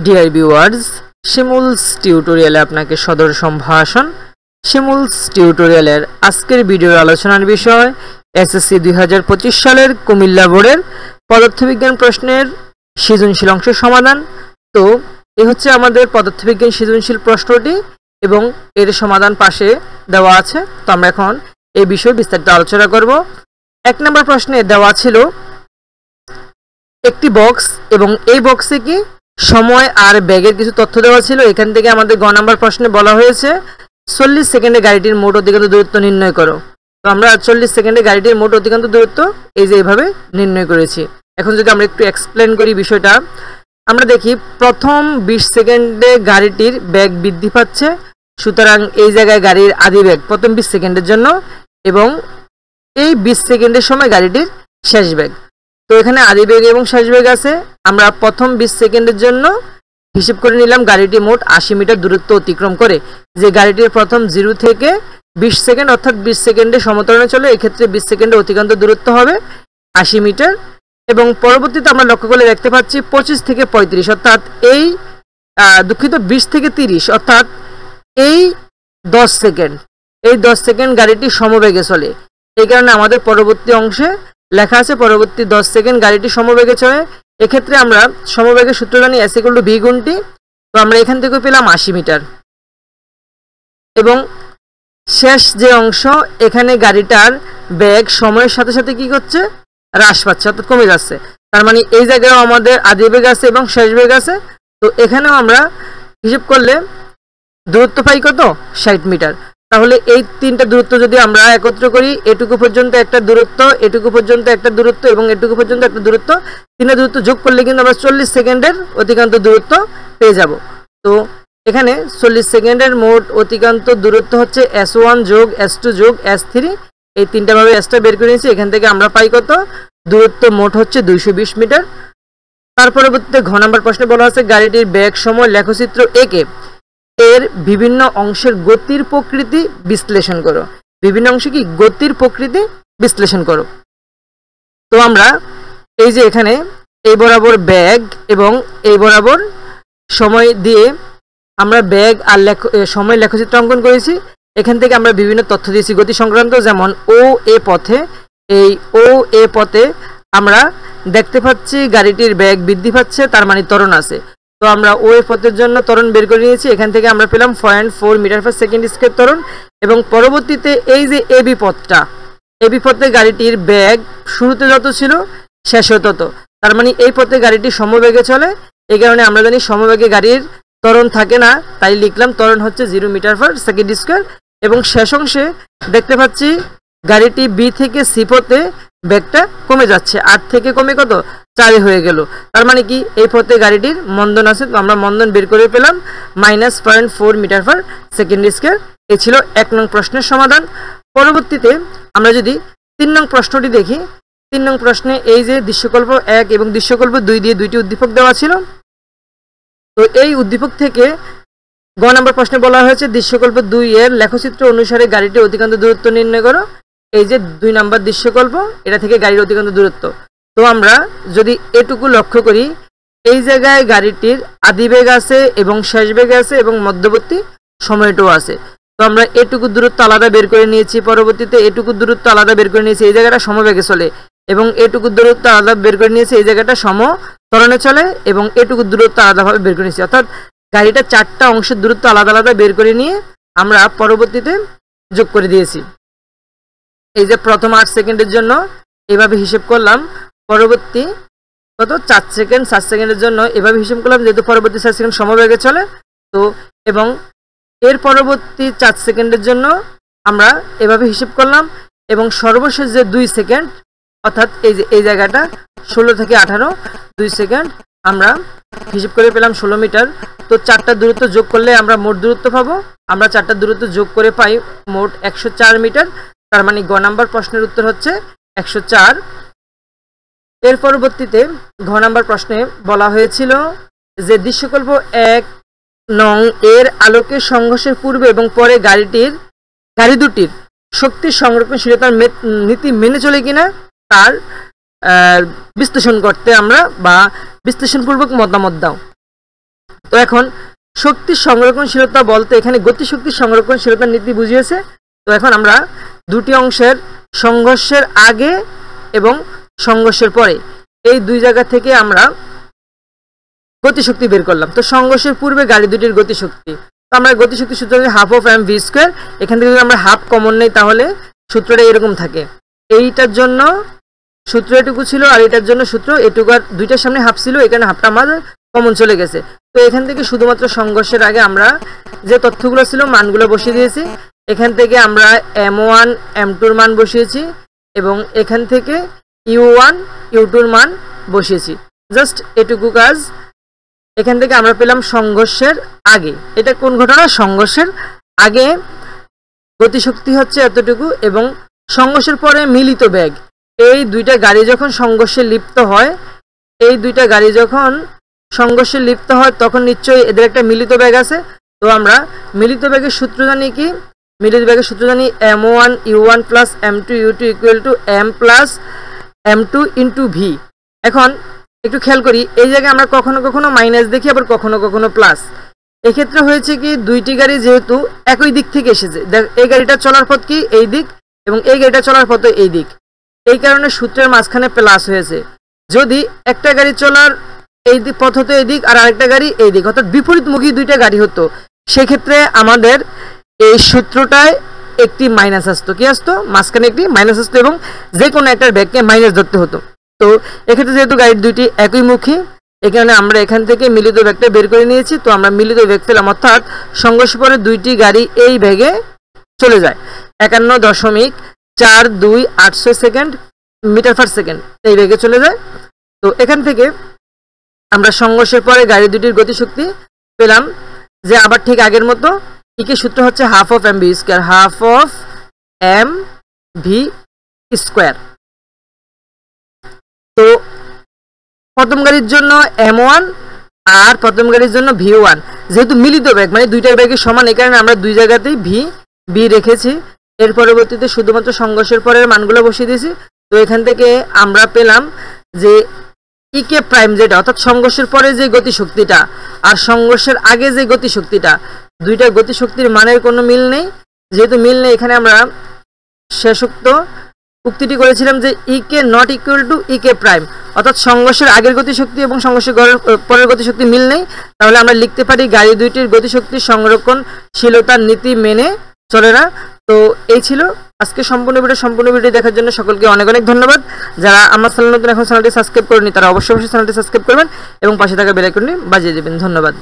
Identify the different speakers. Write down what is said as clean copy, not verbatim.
Speaker 1: Dear viewers, শিমুলস টিউটোরিয়ালে আপনাকে সদর সম্ভাষণ। শিমুলস টিউটোরিয়ালের আজকের ভিডিওর আলোচনার বিষয় এসএসসি 2025 সালের কুমিল্লা বোর্ডের পদার্থবিজ্ঞান প্রশ্নের সৃজনশীল অংশের সমাধান। তো এই হচ্ছে আমাদের পদার্থবিজ্ঞান সৃজনশীল প্রশ্নটি এবং এর সমাধান পাশে দেওয়া আছে। তো আমরা এখন এই বিষয়ে বিস্তারিত আলোচনা করব। 1 নম্বর প্রশ্নে দেওয়া ছিল একটি বক্স এবং এই বক্সে কি সময় আর ব্যাগের কিছু তথ্য দেওয়া ছিল। এখান থেকে আমাদের গ নাম্বার প্রশ্নে বলা হয়েছে 40 সেকেন্ডে গাড়িটির মোট অতিক্রান্ত দূরত্ব নির্ণয় করো। তো আমরা 40 সেকেন্ডে গাড়িটির মোট অতিক্রান্ত দূরত্ব এই যে এইভাবে নির্ণয় করেছি। এখন যদি আমরা একটু এক্সপ্লেন করি বিষয়টা, আমরা দেখি প্রথম 20 সেকেন্ডে গাড়িটির বেগ বৃদ্ধি পাচ্ছে, সুতরাং এই জায়গায় গাড়ির আদি বেগ প্রথম 20 সেকেন্ডের জন্য এবং এই 20 সেকেন্ডের সময় গাড়িটির শেষ বেগ। তো এখানে আদি বেগ এবং শেষ বেগ আছে। আমরা প্রথম 20 সেকেন্ডের জন্য হিসাব করে নিলাম গাড়িটি মোট 80 মিটার দূরত্ব অতিক্রম করে। যে গাড়িটির প্রথম 0 থেকে 20 সেকেন্ড অর্থাৎ 20 সেকেন্ডে সমতরণে চলে, এক্ষেত্রে 20 সেকেন্ডে অতিক্রান্ত দূরত্ব হবে 80 মিটার। এবং পরবর্তীতে আমরা লক্ষ্য করলে দেখতে পাচ্ছি 25 থেকে 35 অর্থাৎ এই 20 থেকে 30 অর্থাৎ এই 10 সেকেন্ড, এই 10 সেকেন্ড গাড়িটি সমবেগে চলে। এই কারণে আমাদের পরবর্তী অংশে লেখা আছে পরবর্তী 10 সেকেন্ড গাড়িটি সমবেগে চলে। এক্ষেত্রে আমরা সমবেগের সূত্র জানি S = V × T। তো আমরা এখান থেকে পেলাম 80 মিটার। এবং শেষ যে অংশ, এখানে গাড়িটার বেগ সময়ের সাথে সাথে কি করছে, হ্রাস পাচ্ছে অর্থাৎ কমে যাচ্ছে। তার মানে এই জায়গায়ও আমাদের আদি বেগ আছে এবং শেষ বেগ আছে। তো এখানেও আমরা হিসাব করলে দূরত্ব পাই কত, 60 মিটার। তাহলে এই তিনটা দূরত্ব যদি আমরা একত্র করি, এটুকু পর্যন্ত একটা দূরত্ব, এটুকু পর্যন্ত একটা দূরত্ব এবং এটুকু পর্যন্ত একটা দূরত্ব, তিনটা দূরত্ব যোগ করলে কিন্তু আমরা 40 সেকেন্ডের অতিক্রান্ত দূরত্ব পেয়ে যাব। তো এখানে 40 সেকেন্ডের মোট অতিক্রান্ত দূরত্ব হচ্ছে S1 যোগ S2 যোগ S3। এই তিনটা ভাবে এসটা বের করে নিয়েছি। এখান থেকে আমরা পাই কত, দূরত্ব মোট হচ্ছে 220 মিটার। তার পরবর্তীতে ঘ নাম্বার প্রশ্নে বলা আছে গাড়িটির বেগ সময় লেখচিত্র একে এর বিভিন্ন অংশের গতির প্রকৃতি বিশ্লেষণ করো। বিভিন্ন অংশে কি গতির প্রকৃতি বিশ্লেষণ করো। তো আমরা এই যে এখানে এই বরাবর বেগ এবং এই বরাবর সময় দিয়ে আমরা বেগ আর সময় লেখচিত্র অঙ্কন করেছি। এখান থেকে আমরা বিভিন্ন তথ্য দিয়েছি গতি সংক্রান্ত, যেমন ও এ পথে, এই ও এ পথে আমরা দেখতে পাচ্ছি গাড়িটির বেগ বৃদ্ধি পাচ্ছে, তার মানে ত্বরণ আছে। তো আমরা ও এ পথের জন্য ত্বরণ বের করে নিয়েছি। এখান থেকে আমরা পেলাম 0.4 মিটার/সেকেন্ড² ত্বরণ। এবং পরবর্তীতে এই যে এবি পথটা, এবি পথে গাড়িটির বেগ শুরুতে যত ছিল শেষে তত, তার মানে এই পথে গাড়িটি সমবেগে চলে। এই কারণে আমরা জানি সমবেগে গাড়ির ত্বরণ থাকে না, তাই লিখলাম ত্বরণ হচ্ছে 0 মিটার/সেকেন্ড²। এবং শেষ অংশে দেখতে পাচ্ছি গাড়িটি বি থেকে সি পথে বেগটা কমে যাচ্ছে, 8 থেকে কমে কত, 4 হয়ে গেল। তার মানে কি এই পথে গাড়িটির মন্দন আছে। তো আমরা মন্দন বের করে পেলাম -0.4 মিটার/সেকেন্ড²। এই ছিল 1 নং প্রশ্নের সমাধান। পরবর্তীতে আমরা যদি 3 নং প্রশ্নটি দেখি, 3 নং প্রশ্নে এই যে দৃশ্যকল্প 1 এবং দৃশ্যকল্প 2 দিয়ে দুইটি উদ্দীপক দেওয়া ছিল। তো এই উদ্দীপক থেকে গ নাম্বার প্রশ্নে বলা হয়েছে দৃশ্যকল্প 2 এর লেখচিত্র অনুসারে গাড়িটির অতিক্রান্ত দূরত্ব নির্ণয় করো। এই যে 2 নাম্বার দৃশ্যকল্প, এটা থেকে গাড়ির অতিক্রান্ত দূরত্ব। তো আমরা যদি এটুকু লক্ষ্য করি, এই জায়গায় গাড়িটির আদি বেগ আছে এবং শেষ বেগ আছে এবং মধ্যবর্তী সময়টাও আছে। তো আমরা এটুকু দূরত্ব আলাদা বের করে নিয়েছি। পরবর্তীতে এটুকু দূরত্ব আলাদা বের করে নিয়েছি, এই জায়গাটা সমবেগে চলে। এবং এটুকু দূরত্ব আলাদা বের করে নিয়েছি, এই জায়গাটা সমত্বরণে চলে। এবং এটুকু দূরত্ব আলাদাভাবে বের করে নিয়েছি, অর্থাৎ গাড়িটা 4টা অংশের দূরত্ব আলাদা আলাদা বের করে নিয়ে আমরা পরবর্তীতে যোগ করে দিয়েছি। এই যে প্রথম 8 সেকেন্ডের জন্য এভাবে হিসেব করলাম, পরবর্তী কত 4 সেকেন্ড 7 সেকেন্ডের জন্য এভাবে হিসেব করলাম, যেহেতু পরবর্তী 4 সেকেন্ড সমবেগে চলে। তো এবং এর পরবর্তী 4 সেকেন্ডের জন্য আমরা এভাবে হিসেব করলাম। এবং সর্বশেষ যে 2 সেকেন্ড অর্থাৎ এই যে এই জায়গাটা 16 থেকে 18 2 সেকেন্ড আমরা হিসেব করে পেলাম 16 মিটার। তো 4টা দূরত্ব যোগ করলে আমরা মোট দূরত্ব পাবো। আমরা 4টা দূরত্ব যোগ করে পাই মোট 104 মিটার। তার মানে গ নাম্বার প্রশ্নের উত্তর হচ্ছে 104। এর পরবর্তীতে ঘ নাম্বার প্রশ্নে বলা হয়েছিল যে দৃশ্যকল্প 1 নং এর আলোকে সংঘর্ষের পূর্বে এবং পরে গাড়ি দুটির শক্তি সংরক্ষণশীলতার নীতি মেনে চলে কিনা তার বিশ্লেষণ করতে আমরা বা বিশ্লেষণপূর্বক মতামত দাও। তো এখন শক্তির সংরক্ষণশীলতা বলতে এখানে গতিশক্তির সংরক্ষণশীলতার নীতি বুঝিয়েছে। তো এখন আমরা দুটি অংশের সংঘর্ষের আগে এবং সংঘর্ষের পরে এই দুই জায়গা থেকে আমরা গতিশক্তি বের করলাম। তো সংঘর্ষের পূর্বে গাড়ি দুটির গতিশক্তি, তো আমরা গতিশক্তি সূত্র half of M V square, এখান থেকে যদি আমরা হাফ কমন নেই তাহলে সূত্রটা এরকম থাকে, এইটার জন্য সূত্র এটুকু ছিল আর এটার জন্য সূত্র এটুকু, আর দুইটার সামনে হাফ ছিল, এখানে হাফটা আমাদের কমন চলে গেছে। তো এখান থেকে শুধুমাত্র সংঘর্ষের আগে আমরা যে তথ্যগুলো ছিল মানগুলো বসিয়ে দিয়েছি। এখান থেকে আমরা m1 m2 মান বসিয়েছি এবং এখান থেকে u1 u2 মান বসিয়েছি। জাস্ট এটুকু কাজ। এখান থেকে আমরা পেলাম সংঘর্ষের আগে, এটা কোন ঘটনা? সংঘর্ষের আগে গতিশক্তি হচ্ছে এতটুকু এবং সংঘর্ষের পরে মিলিত বেগ। এই দুইটা গাড়ি যখন সংঘর্ষে লিপ্ত হয়, এই দুইটা গাড়ি যখন সংঘর্ষে লিপ্ত হয় তখন নিশ্চয়ই এদের একটা মিলিত বেগ আছে। তো আমরা মিলিত বেগের সূত্র জানি কি? মিলিত বেগের সূত্র জানি m1 u1 plus m2 u2 equal to m plus m2 into V. এখন একটু খেয়াল করি, এই জায়গায় আমরা কখনো কখনো মাইনাস দেখি, আবার কখনো কখনো প্লাস। এক্ষেত্রে হয়েছে কি, দুইটি গাড়ি যেহেতু একই দিক থেকে এসেছে, এই গাড়িটা চলার পথ কি এই দিক এবং এই গাড়িটা চলার পথ এই দিক, এই কারণে সূত্রের মাঝখানে প্লাস হয়েছে। যদি একটা গাড়ি চলার এই দিক পথ হতো এই দিক আর আরেকটা গাড়ি এই দিক, অর্থাৎ বিপরীতমুখী দুইটা গাড়ি হতো, সেক্ষেত্রে আমাদের এই সূত্রটায় একটি মাইনাস আসতো। কি আসতো? মাঝখানে একটি মাইনাস আসতো এবং যে কোনো একটা ব্যাগকে মাইনাস ধরতে হতো। তো এক্ষেত্রে যেহেতু গাড়ির দুইটি একই মুখী, এখানে আমরা এখান থেকে মিলিত বেগটা বের করে নিয়েছি। তো আমরা মিলিত বেগ পেলাম, অর্থাৎ সংঘর্ষ পরে দুইটি গাড়ি এই বেগে চলে যায় 51.428 সেকেন্ড মিটার পার সেকেন্ড, এই বেগে চলে যায়। তো এখান থেকে আমরা সংঘর্ষের পরে গাড়ি দুটির গতিশক্তি পেলাম যে আবার ঠিক আগের মতো ইকে সূত্র হচ্ছে half of M V square, half of M V square. তো প্রথম গাড়ির জন্য m1 আর প্রথম গাড়ির জন্য v1, যেহেতু মিলিত বেগ মানে দুইটার বেগের সমান, এই কারণে আমরা দুই জায়গাতেই বি রেখেছি। এর পরবর্তীতে শুধুমাত্র সংঘর্ষের পরের মানগুলো বসিয়ে দিয়েছি। তো এখান থেকে আমরা পেলাম যে ইকে প্রাইম যেটা, অর্থাৎ সংঘর্ষের পরে যে গতিশক্তিটা আর সংঘর্ষের আগে যে গতিশক্তিটা, দুইটা গতিশক্তির মানের কোনো মিল নেই। যেহেতু মিল নেই, এখানে আমরা শেষোক্ত উক্তিটি করেছিলাম যে ইকে not equal to E K prime, অর্থাৎ সংঘর্ষের আগের গতিশক্তি এবং সংঘর্ষের পরের গতিশক্তি মিল নেই। তাহলে আমরা লিখতে পারি গাড়ি দুইটির গতিশক্তি সংরক্ষণশীলতার নীতি মেনে চলে না। তো এই ছিল আজকে সম্পূর্ণ ভিডিও দেখার জন্য সকলকে অনেক অনেক ধন্যবাদ। যারা আমার চ্যানেল নতুন এখন চ্যানেলটি সাবস্ক্রাইব করেনি তারা অবশ্যই চ্যানেলটি সাবস্ক্রাইব করবেন এবং পাশে থাকা বেল আইকনটি বাজিয়ে দেবেন। ধন্যবাদ।